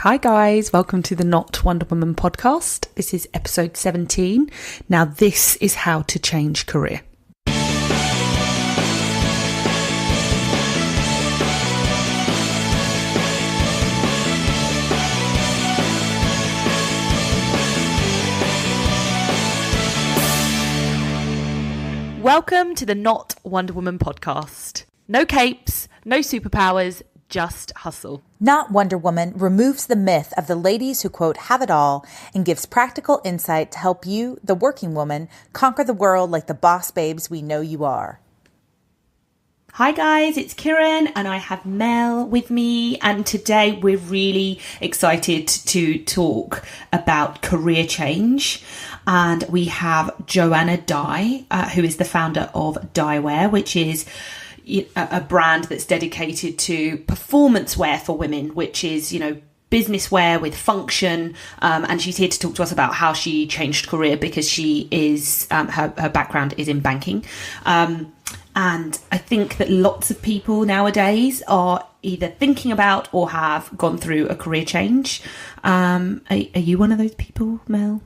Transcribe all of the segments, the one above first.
Hi guys, welcome to the Not Wonder Woman podcast. This is episode 17. Now this is how to change career. Welcome to the Not Wonder Woman podcast. No capes, no superpowers, just hustle. Not Wonder Woman removes the myth of the ladies who, quote, have it all and gives practical insight to help you, the working woman, conquer the world like the boss babes we know you are. Hi guys, it's Cyran and I have Mel with me, and today we're really excited to talk about career change. And we have Joanna Dai, who is the founder of Dai Wear, which is a brand that's dedicated to performance wear for women, which is, business wear with function. And she's here to talk to us about how she changed career because she is, her background is in banking. And I think that lots of people nowadays are either thinking about or have gone through a career change. Are you one of those people, Mel?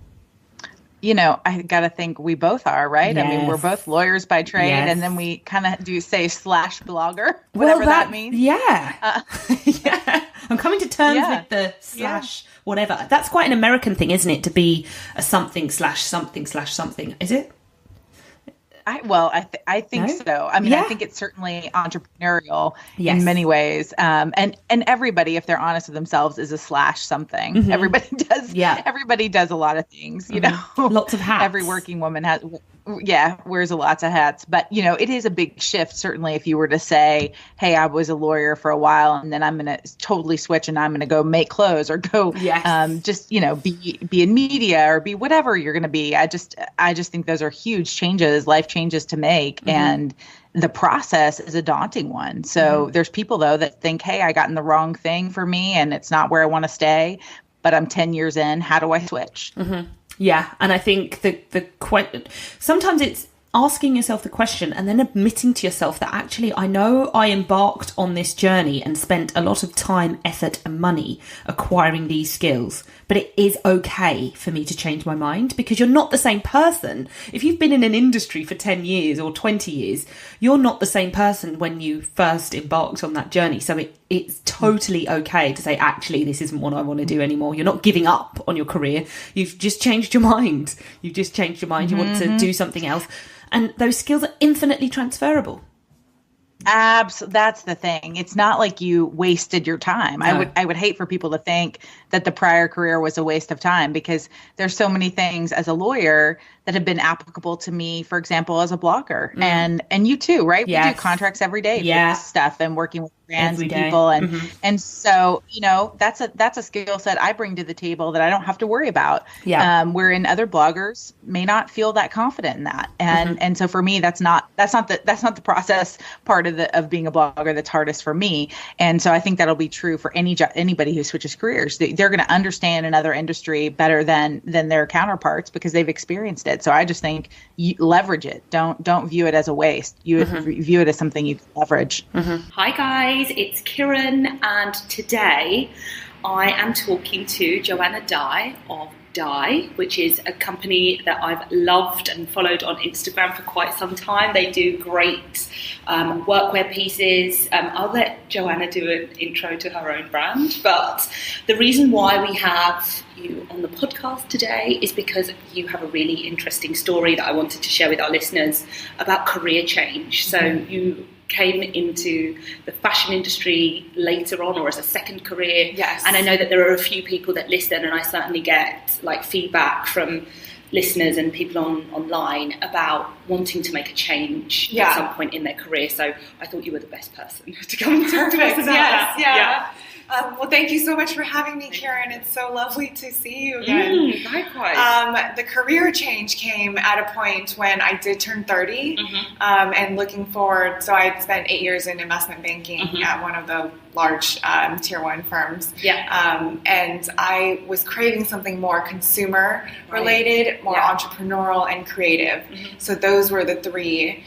I got to think we both are, right? Yes. I mean, we're both lawyers by trade, Yes. and then we kind of do say slash blogger, whatever that means. Yeah. Yeah. I'm coming to terms with the slash whatever. That's quite an American thing, isn't it? To be a something slash something slash something. Is it? I think so. I mean, I think it's certainly entrepreneurial in many ways. And everybody, if they're honest with themselves, is a slash something. Mm-hmm. Everybody does. Yeah. Everybody does a lot of things, Lots of hats. Every working woman wears lots of hats. But, it is a big shift, certainly, if you were to say, hey, I was a lawyer for a while and then I'm going to totally switch and I'm going to go make clothes or go be in media or be whatever you're going to be. I just think those are huge changes, life changes to make. Mm-hmm. And the process is a daunting one. So there's people, though, that think, hey, I got in the wrong thing for me and it's not where I want to stay, but I'm 10 years in. How do I switch? Mm-hmm. Yeah, and I think sometimes it's asking yourself the question and then admitting to yourself that actually I know I embarked on this journey and spent a lot of time, effort and money acquiring these skills, but it is okay for me to change my mind, because you're not the same person. If you've been in an industry for 10 years or 20 years, you're not the same person when you first embarked on that journey. So it's totally okay to say, actually, this isn't what I want to do anymore. You're not giving up on your career. You've just changed your mind. You want to do something else. And those skills are infinitely transferable. Absolutely. That's the thing. It's not like you wasted your time. No. I would hate for people to think that the prior career was a waste of time, because there's so many things as a lawyer that have been applicable to me, for example, as a blogger. And you too, right? Yes. We do contracts every day for this stuff and working with brands and people. And and so, that's a skill set I bring to the table that I don't have to worry about. Yeah. Wherein other bloggers may not feel that confident in that. And so for me, that's not the process part of being a blogger that's hardest for me. And so I think that'll be true for anybody who switches careers. They're going to understand another industry better than their counterparts because they've experienced it. So I just think you leverage it. Don't view it as a waste. You view it as something you can leverage. Hi guys, it's Cyran, and today I am talking to Joanna Dai of Dai, which is a company that I've loved and followed on Instagram for quite some time. They do great workwear pieces. I'll let Joanna do an intro to her own brand, but the reason why we have you on the podcast today is because you have a really interesting story that I wanted to share with our listeners about career change. So you came into the fashion industry later on, or as a second career. Yes. And I know that there are a few people that listen, and I certainly get feedback from listeners and people online about wanting to make a change at some point in their career. So I thought you were the best person to come and talk to us about that. Yeah. Well, thank you so much for having me, Cyran. It's so lovely to see you again. Likewise. The career change came at a point when I did turn 30, and looking forward. So I spent 8 years in investment banking at one of the large tier 1 firms. Yeah. And I was craving something more consumer related, more entrepreneurial and creative. So those were the 3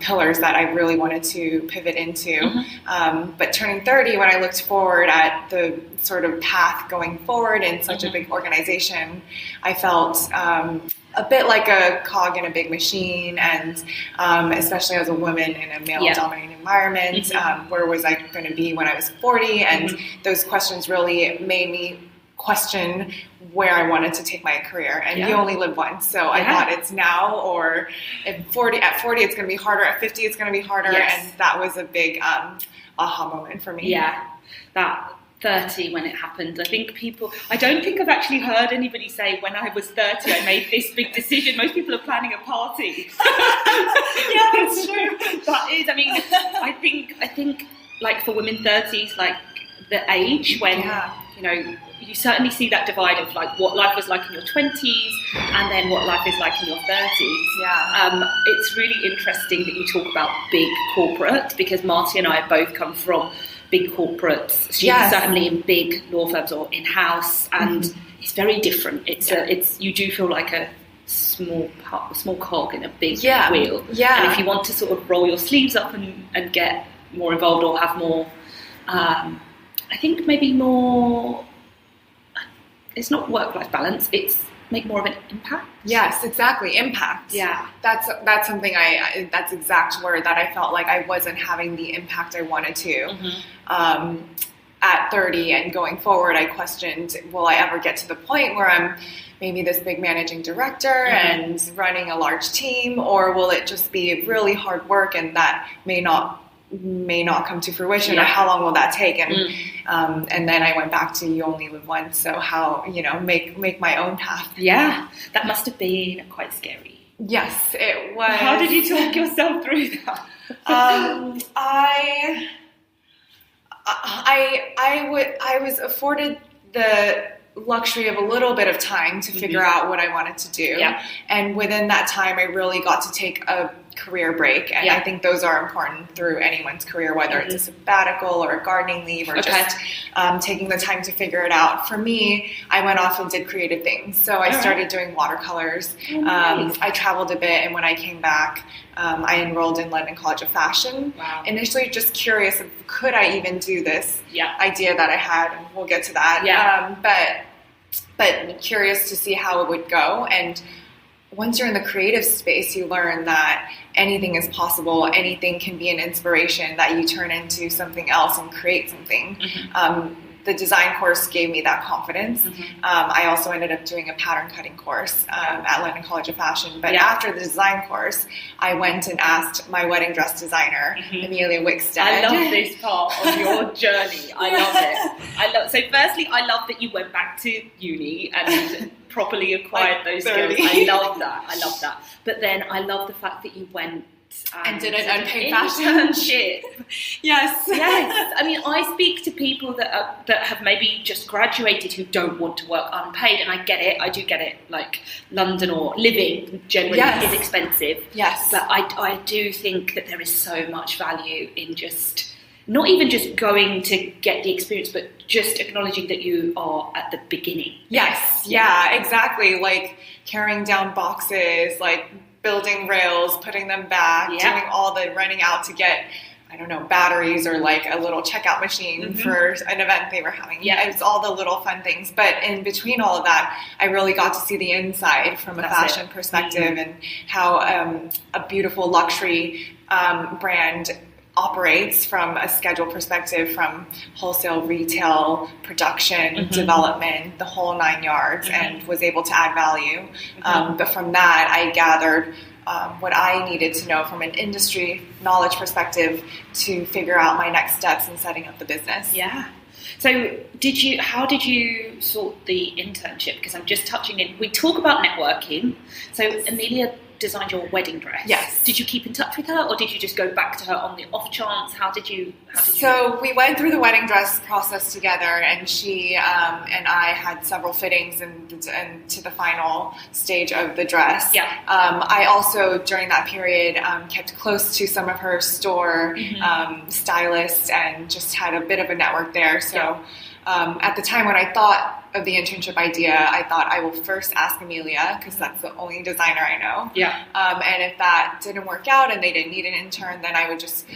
pillars that I really wanted to pivot into. But turning 30, when I looked forward at the sort of path going forward in such a big organization, I felt a bit like a cog in a big machine, and especially as a woman in a male-dominated environment, where was I going to be when I was 40? And those questions really made me question where I wanted to take my career. And you only live once, so I thought it's now, or at 40 it's going to be harder, at 50 it's going to be harder, and that was a big aha moment for me. Yeah, that 30 when it happened. I don't think I've actually heard anybody say when I was 30 I made this big decision. Most people are planning a party. Yeah, that's true. That is, I mean, I think like for women 30s, like the age when, you know, you certainly see that divide of like what life was like in your 20s and then what life is like in your 30s. Yeah. It's really interesting that you talk about big corporate, because Marty and I have both come from big corporates, certainly in big law firms or in-house, and it's very different. It's you do feel like a small cog in a big wheel. Yeah. And if you want to sort of roll your sleeves up and get more involved or have more, I think maybe more, it's not work-life balance, it's make more of an impact. Yes, exactly. Impact. Yeah. That's something that's exact word that I felt like I wasn't having the impact I wanted to. At 30 and going forward, I questioned, will I ever get to the point where I'm maybe this big managing director and running a large team, or will it just be really hard work and that may not come to fruition, or how long will that take? And then I went back to you only live once, so how, you know, make my own path. Yeah, that must have been quite scary. Yes, it was. How did you talk yourself through that? I was afforded the luxury of a little bit of time to figure out what I wanted to do. And within that time, I really got to take a career break. And I think those are important through anyone's career, whether it's a sabbatical or a gardening leave or just taking the time to figure it out. For me, I went off and did creative things. So I started doing watercolors. I traveled a bit, and when I came back, I enrolled in London College of Fashion. Initially just curious of could I even do this idea that I had, and we'll get to that. But curious to see how it would go. And once you're in the creative space, you learn that anything is possible. Anything can be an inspiration that you turn into something else and create something. The design course gave me that confidence. I also ended up doing a pattern cutting course at London College of Fashion. But after the design course, I went and asked my wedding dress designer, Amelia Wickstead. I love this part of your journey. I love it. So firstly, I love that you went back to uni and properly acquired those skills. I love that. But then I love the fact that you went and did an unpaid fashion internship. Yes. I mean, I speak to people that have maybe just graduated who don't want to work unpaid, and I get it. I do get it. Like London or living generally is expensive. Yes. But I do think that there is so much value in just not even just going to get the experience, but just acknowledging that you are at the beginning. Yes. Yeah, exactly. Like carrying down boxes, like building rails, putting them back, doing all the running out to get, I don't know, batteries or like a little checkout machine for an event they were having. It was all the little fun things. But in between all of that, I really got to see the inside from a fashion perspective and how a beautiful luxury brand operates from a schedule perspective, from wholesale, retail, production, development, the whole 9 yards, and was able to add value. But from that, I gathered what I needed to know from an industry knowledge perspective to figure out my next steps in setting up the business. Yeah. So how did you sort the internship? Because I'm just touching in, we talk about networking. So Amelia designed your wedding dress. Yes. Did you keep in touch with her, or did you just go back to her on the off chance? How did you? So we went through the wedding dress process together, and she and I had several fittings and to the final stage of the dress. Yeah. I also, during that period, kept close to some of her store stylists and just had a bit of a network there. So at the time when I thought of the internship idea, I thought I will first ask Amelia, because that's the only designer I know. Yeah. And if that didn't work out and they didn't need an intern, then I would just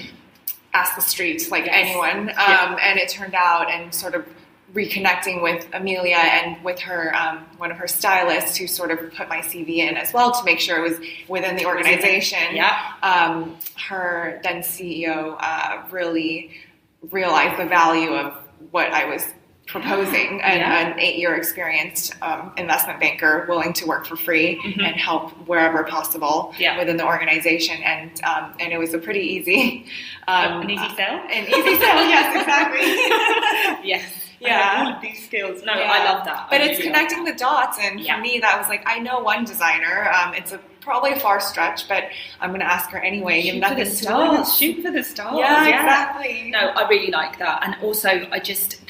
ask the streets, like anyone. And it turned out, and sort of reconnecting with Amelia and with her, one of her stylists, who sort of put my CV in as well to make sure it was within the organization. Her then CEO really realized the value of what I was proposing, an 8-year experienced investment banker willing to work for free and help wherever possible within the organization, and it was a pretty easy an easy sell. An easy sell, yes, exactly. Yes. Yeah. All of these skills. No, I love that. But it's connecting the dots, and for me, that was like, I know one designer. It's probably a far stretch, but I'm going to ask her anyway. Shoot for the stars. Shoot for the stars. Yeah, exactly. No, I really like that, and also I just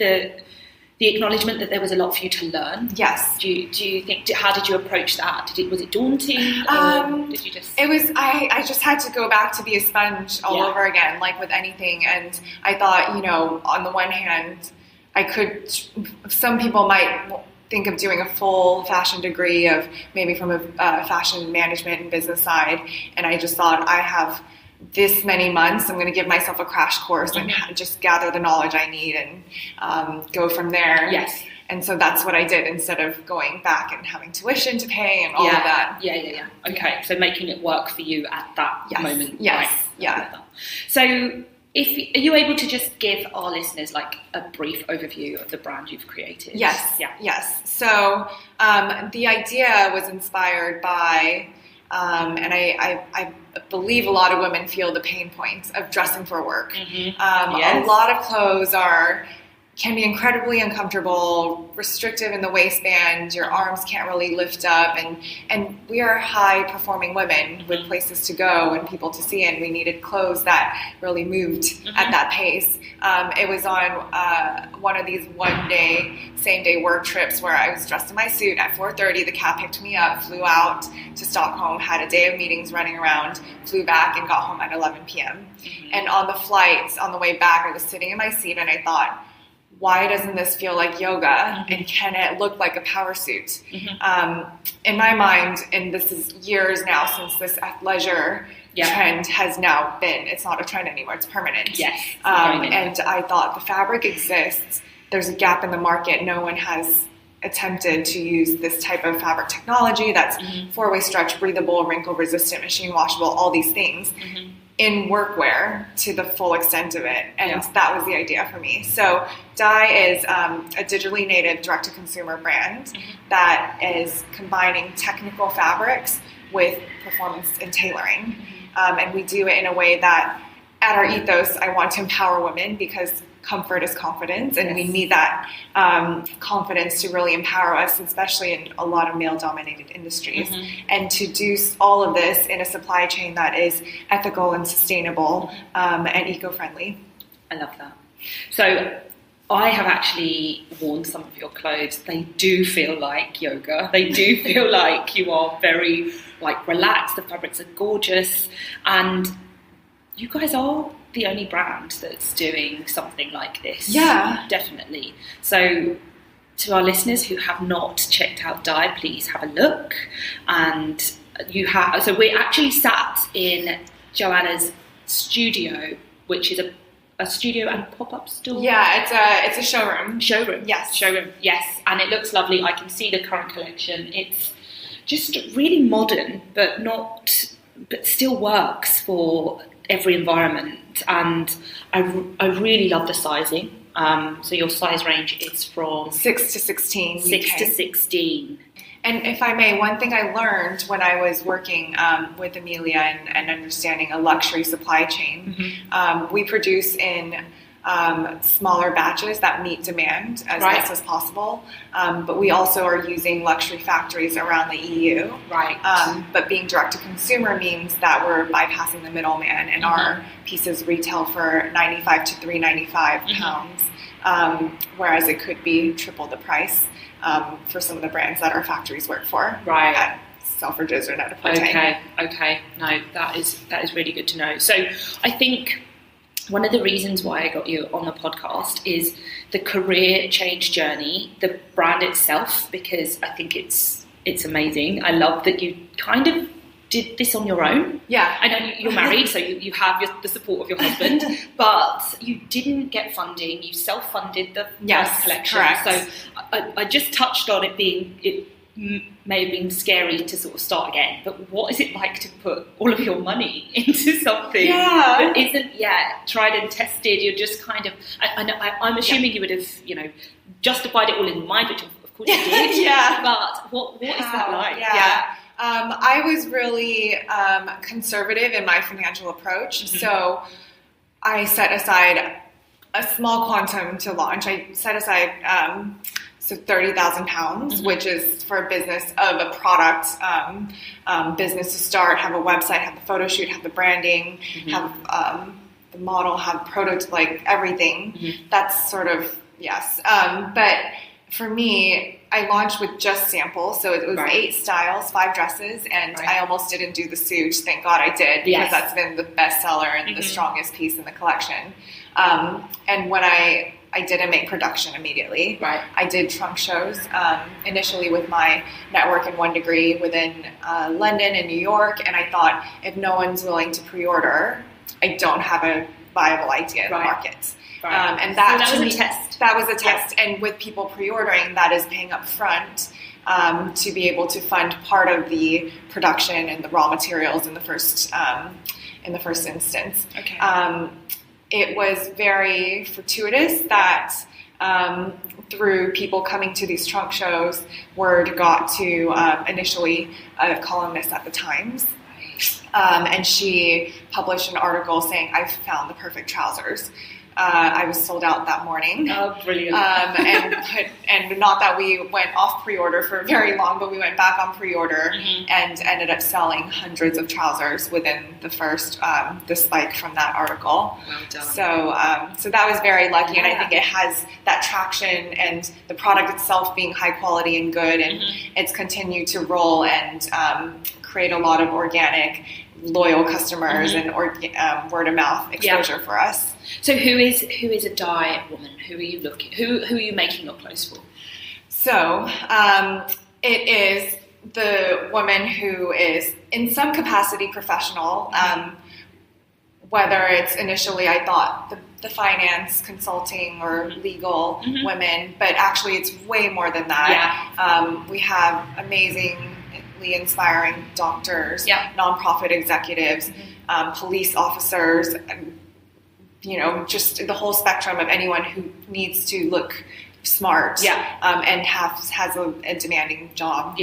the acknowledgement that there was a lot for you to learn. Yes. Do you think? How did you approach that? Was it daunting? Or did you just? It was. I just had to go back to be a sponge all over again, like with anything. And I thought, on the one hand, I could. Some people might think of doing a full fashion degree, of maybe from a fashion management and business side, and I just thought, I have this many months, I'm going to give myself a crash course and just gather the knowledge I need and go from there. Yes. And so that's what I did, instead of going back and having tuition to pay and all of that. Yeah. Okay, so making it work for you at that moment. Yes. Right. Yeah. So are you able to just give our listeners like a brief overview of the brand you've created? Yes. Yeah. Yes. So the idea was inspired by, and I believe a lot of women feel the pain points of dressing for work. A lot of clothes can be incredibly uncomfortable, restrictive in the waistband, your arms can't really lift up, and we are high performing women with places to go and people to see, and we needed clothes that really moved at that pace. It was on one of these same day work trips where I was dressed in my suit at 4:30, the cab picked me up, flew out to Stockholm, had a day of meetings running around, flew back and got home at 11 p.m. And on the flights, on the way back, I was sitting in my seat and I thought, why doesn't this feel like yoga, and can it look like a power suit? In my mind, and this is years now since this athleisure trend has now been, it's not a trend anymore, it's permanent. Yes. And I thought, the fabric exists, there's a gap in the market, no one has attempted to use this type of fabric technology that's 4-way stretch, breathable, wrinkle resistant, machine washable, all these things. In workwear to the full extent of it, and that was the idea for me. So Dai is a digitally native direct-to-consumer brand that is combining technical fabrics with performance and tailoring, and we do it in a way that, at our ethos, I want to empower women, because comfort is confidence, and we need that confidence to really empower us, especially in a lot of male-dominated industries. And to do all of this in a supply chain that is ethical and sustainable and eco-friendly. I love that. So I have actually worn some of your clothes. They do feel like yoga. They do feel like you are very relaxed. The fabrics are gorgeous, and you guys are the only brand that's doing something like this. Yeah. Definitely. So to our listeners who have not checked out Dai, please have a look. And so we actually sat in Joanna's studio, which is a studio and pop-up store. Yeah, it's a showroom. Yes. Showroom, yes. And it looks lovely. I can see the current collection. It's just really modern, but still works for every environment, and I really love the sizing. So your size range is from 6 to 16. 6 to 16. And if I may, one thing I learned when I was working with Amelia and understanding a luxury supply chain, we produce in smaller batches that meet demand as best as possible. But we also are using luxury factories around the EU. Right. But being direct to consumer means that we're bypassing the middleman, and our pieces retail for $95 to £395, whereas it could be triple the price for some of the brands that our factories work for. Right. At Selfridges or Net-a-Porter. Okay. No, that is really good to know. So I think one of the reasons why I got you on the podcast is the career change journey, the brand itself, because I think it's amazing. I love that you kind of did this on your own. Yeah. I know you're married, so you have the support of your husband, but you didn't get funding. You self-funded the first collection. Correct. So I just touched on it may have been scary to sort of start again, but what is it like to put all of your money into something that isn't yet tried and tested? You're just kind of, I'm assuming you would have, justified it all in your mind, which of course you did. But what is that like? I was really conservative in my financial approach, so I set aside a small quantum to launch. I set aside £30,000, which is for a business of a product, business to start, have a website, have the photo shoot, have the branding, have the model, have prototype, like everything. That's sort of, yes. But for me, I launched with just samples. So it was 8 styles, 5 dresses, and I almost didn't do the suit. Thank God I did, because that's been the bestseller and the strongest piece in the collection. And when I didn't make production immediately. Right. I did trunk shows initially with my network in 1 Degree within London and New York, and I thought, if no one's willing to pre-order, I don't have a viable idea in the market. Right. And that was a test. That was a test, and with people pre-ordering, that is paying up front to be able to fund part of the production and the raw materials in the first instance. Okay. It was very fortuitous that through people coming to these trunk shows, word got to initially a columnist at the Times. And she published an article saying, "I've found the perfect trousers." I was sold out that morning. Oh, brilliant. And not that we went off pre-order for very long, but we went back on pre-order and ended up selling hundreds of trousers within the first, the spike from that article. Well done. So that was very lucky, and I think it has that traction and the product itself being high quality and good, and it's continued to roll and create a lot of organic, loyal customers and word of mouth exposure for us. So who is a Dai woman? Who are you making your clothes for? So it is the woman who is in some capacity professional, whether it's initially I thought the finance, consulting, or legal women, but actually it's way more than that. Yeah. We have amazingly inspiring doctors, nonprofit executives, police officers, just the whole spectrum of anyone who needs to look smart and has a demanding job.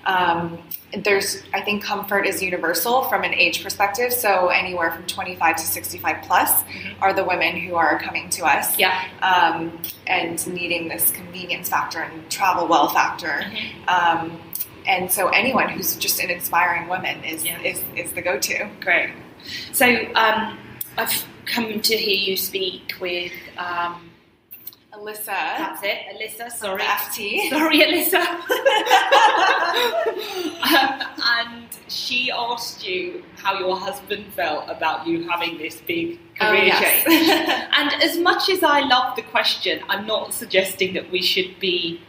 I think comfort is universal from an age perspective, so anywhere from 25 to 65 plus are the women who are coming to us and needing this convenience factor and travel well factor. And so anyone who's just an inspiring woman is the go-to. Great. So I've come to hear you speak with Alyssa. That's it, Alyssa. Sorry, FT. Sorry, Alyssa. And she asked you how your husband felt about you having this big career change. And as much as I love the question, I'm not suggesting that we should be,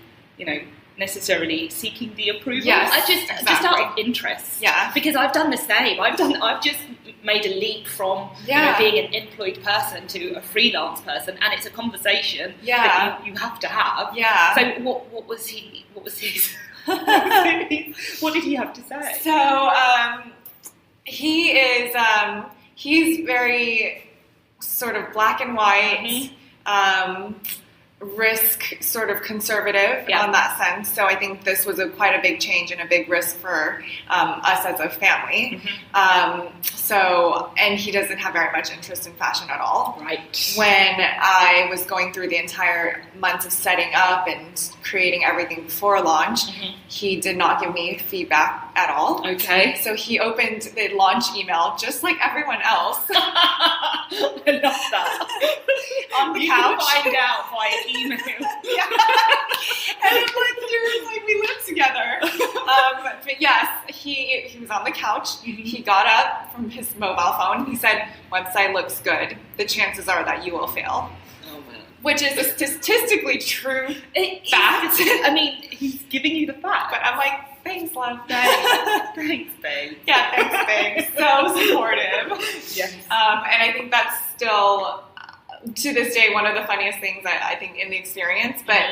necessarily seeking the approval. Just out of interest. Because I've done the same. I've just made a leap from being an employed person to a freelance person, and it's a conversation that you have to have. So what was his what did he have to say? So he's very sort of black and white, risk sort of conservative on that sense. So I think this was quite a big change and a big risk for us as a family. And he doesn't have very much interest in fashion at all. Right. When I was going through the entire months of setting up and creating everything before launch, he did not give me feedback at all. Okay. So he opened the launch email just like everyone else. I love that. On the couch. You can find out via email. And I'm like, we live together. But yes, he was on the couch. He got up from his mobile phone. He said, website looks good. The chances are that you will fail. Oh, man. Which is a statistically true fact. I mean, he's giving you the fact. But I'm like, thanks, love. Thanks, babe. Yeah, thanks, babe. So supportive. Yes. And I think that's still, to this day, one of the funniest things I think in the experience. But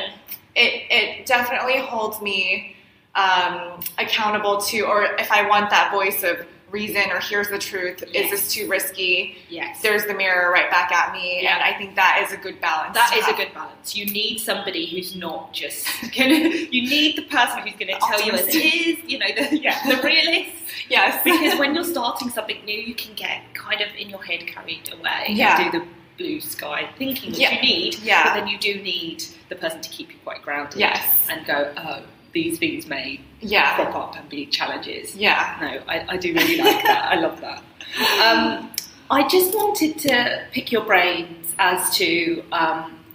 it definitely holds me accountable to, or if I want that voice of reason, or here's the truth, is this too risky? Yes. There's the mirror right back at me, and I think that is a good balance. That is a good balance. You need somebody who's not just you need the person who's going to tell you as it is, the realist. Yes. Because when you're starting something new, you can get kind of in your head carried away and do the blue sky thinking, which you need, but then you do need the person to keep you quite grounded and go, oh, these things may crop up and be challenges. Yeah. No, I do really like that. I love that. I just wanted to pick your brains as to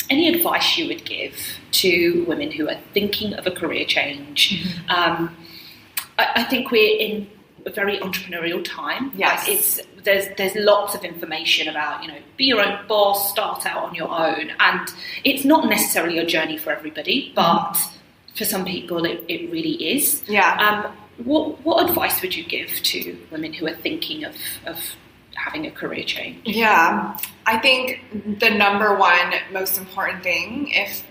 any advice you would give to women who are thinking of a career change. I think we're in a very entrepreneurial time. Yes. There's lots of information about, be your own boss, start out on your own. And it's not necessarily a journey for everybody, but for some people it really is. Yeah. What advice would you give to women who are thinking of having a career change? Yeah. I think the number one most important thing, if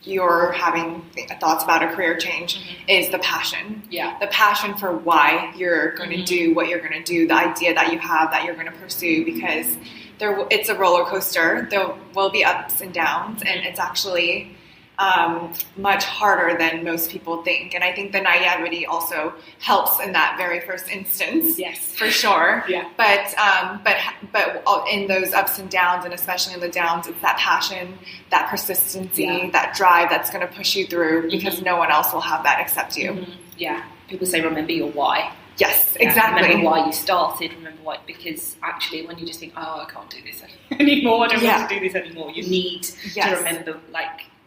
you're having thoughts about a career change, is the passion. Yeah. The passion for why you're going to do what you're going to do, the idea that you have that you're going to pursue, because it's a roller coaster. There will be ups and downs, and it's actually much harder than most people think. And I think the naivety also helps in that very first instance. Yes, for sure. Yeah. But in those ups and downs, and especially in the downs, it's that passion, that persistency, that drive that's going to push you through, because no one else will have that except you. Yeah. People say, remember your why. Yes, exactly. Remember why you started, remember why, because actually when you just think, oh, I can't do this anymore, I don't want to do this anymore, you need to remember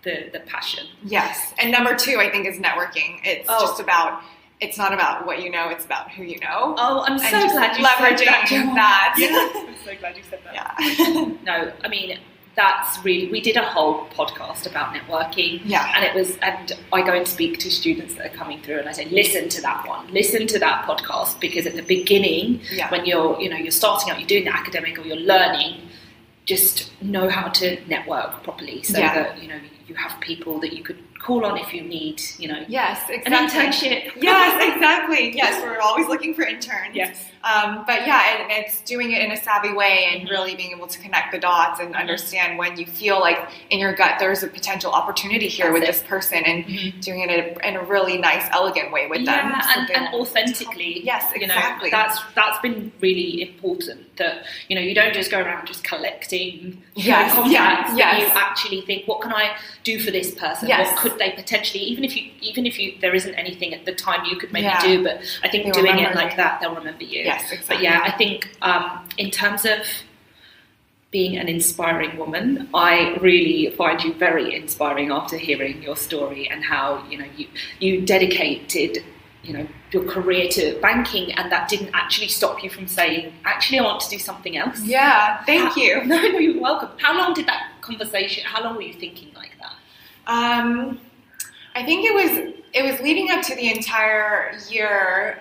the passion. Yes. And number two, I think, is networking. It's just about, it's not about what you know, it's about who you know. Oh, I'm so glad you leveraging that. Yeah. I'm so glad you said that. Yeah. No, I mean, that's really, we did a whole podcast about networking. Yeah. And I go and speak to students that are coming through, and I say, listen to that podcast, because at the beginning, when you're starting out, you're doing the academic or you're learning, just know how to network properly, so that you have people that you could call on if you need, yes, exactly. an internship. Yes, exactly. Yes, we're always looking for interns. Yes. But yeah, and it's doing it in a savvy way, and really being able to connect the dots and understand when you feel like in your gut there's a potential opportunity here with this person, and doing it in a really nice, elegant way with them. And authentically. Yes, exactly. That's been really important, that you don't just go around just collecting contacts. Yes. You actually think, what can I do for this person? Yes. What could they potentially, even if there isn't anything at the time you could maybe do, but I think doing it like that, they'll remember you. Yes, exactly. But yeah, I think in terms of being an inspiring woman, I really find you very inspiring after hearing your story, and how you dedicated your career to banking, and that didn't actually stop you from saying, actually I want to do something else. Yeah, thank you. No, you're welcome. How long did that conversation, how long were you thinking like that? I think it was leading up to the entire year,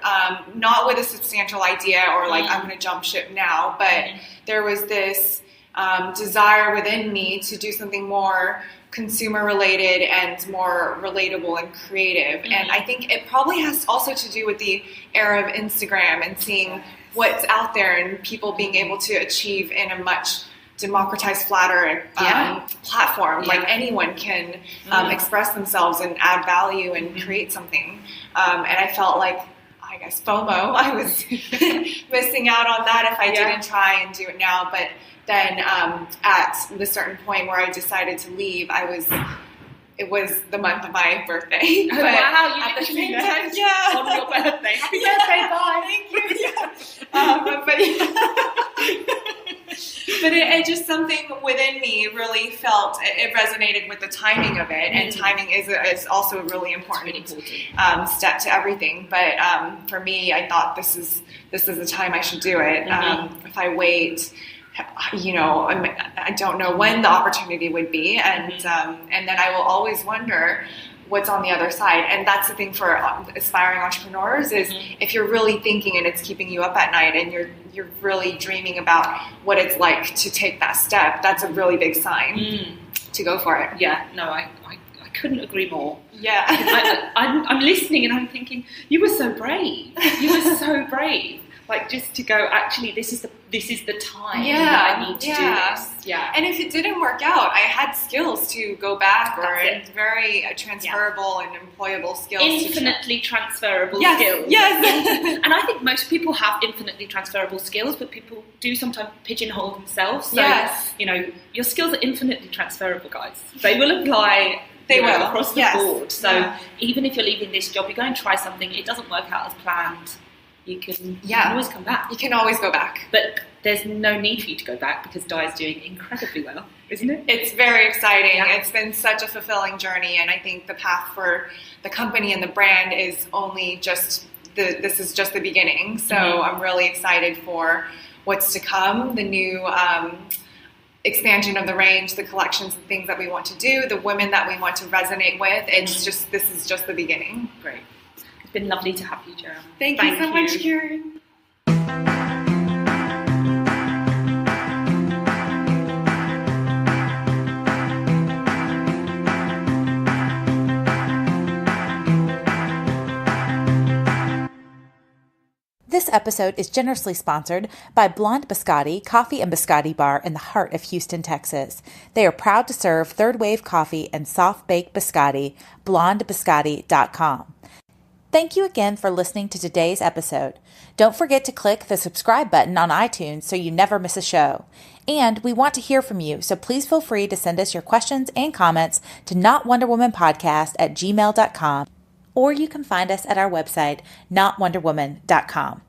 not with a substantial idea or like I'm going to jump ship now, but there was this desire within me to do something more consumer related and more relatable and creative. And I think it probably has also to do with the era of Instagram and seeing what's out there and people being able to achieve in a much democratized, flatter platform. Like anyone can express themselves and add value and create something. And I felt like, I guess, FOMO. I was missing out on that if I didn't try and do it now. But then at the certain point where I decided to leave, it was the month of my birthday. Oh, wow, you at the literally same left time, on your birthday. Happy birthday, bye. Thank you. But it just, something within me really felt, it resonated with the timing of it, and timing is also a really important step to everything. But for me, I thought this is the time I should do it. If I wait, I don't know when the opportunity would be, and then I will always wonder what's on the other side. And that's the thing for aspiring entrepreneurs is if you're really thinking and it's keeping you up at night and you're really dreaming about what it's like to take that step, that's a really big sign to go for it. Yeah, no, I couldn't agree more. Yeah. I'm listening and I'm thinking, you were so brave. You were so brave. Like, just to go, actually, this is the time that I need to do this. Yeah. And if it didn't work out, I had skills to go back, very transferable and employable skills. Infinitely transferable skills. Yes. And I think most people have infinitely transferable skills, but people do sometimes pigeonhole themselves. So, your skills are infinitely transferable, guys. They will apply. They will across the board. So even if you're leaving this job, you go and try something, it doesn't work out as planned. You can always come back. You can always go back. But there's no need for you to go back because Dai is doing incredibly well, isn't it? It's very exciting. Yeah. It's been such a fulfilling journey, and I think the path for the company and the brand is only this is just the beginning. So I'm really excited for what's to come, the new expansion of the range, the collections and things that we want to do, the women that we want to resonate with. This is just the beginning. Great. It's been lovely to have you, Joanna. Thank you so much, Karen. This episode is generously sponsored by Blonde Biscotti Coffee and Biscotti Bar in the heart of Houston, Texas. They are proud to serve third wave coffee and soft baked biscotti. BlondeBiscotti.com. Thank you again for listening to today's episode. Don't forget to click the subscribe button on iTunes so you never miss a show. And we want to hear from you, so please feel free to send us your questions and comments to notwonderwomanpodcast@gmail.com, or you can find us at our website, notwonderwoman.com.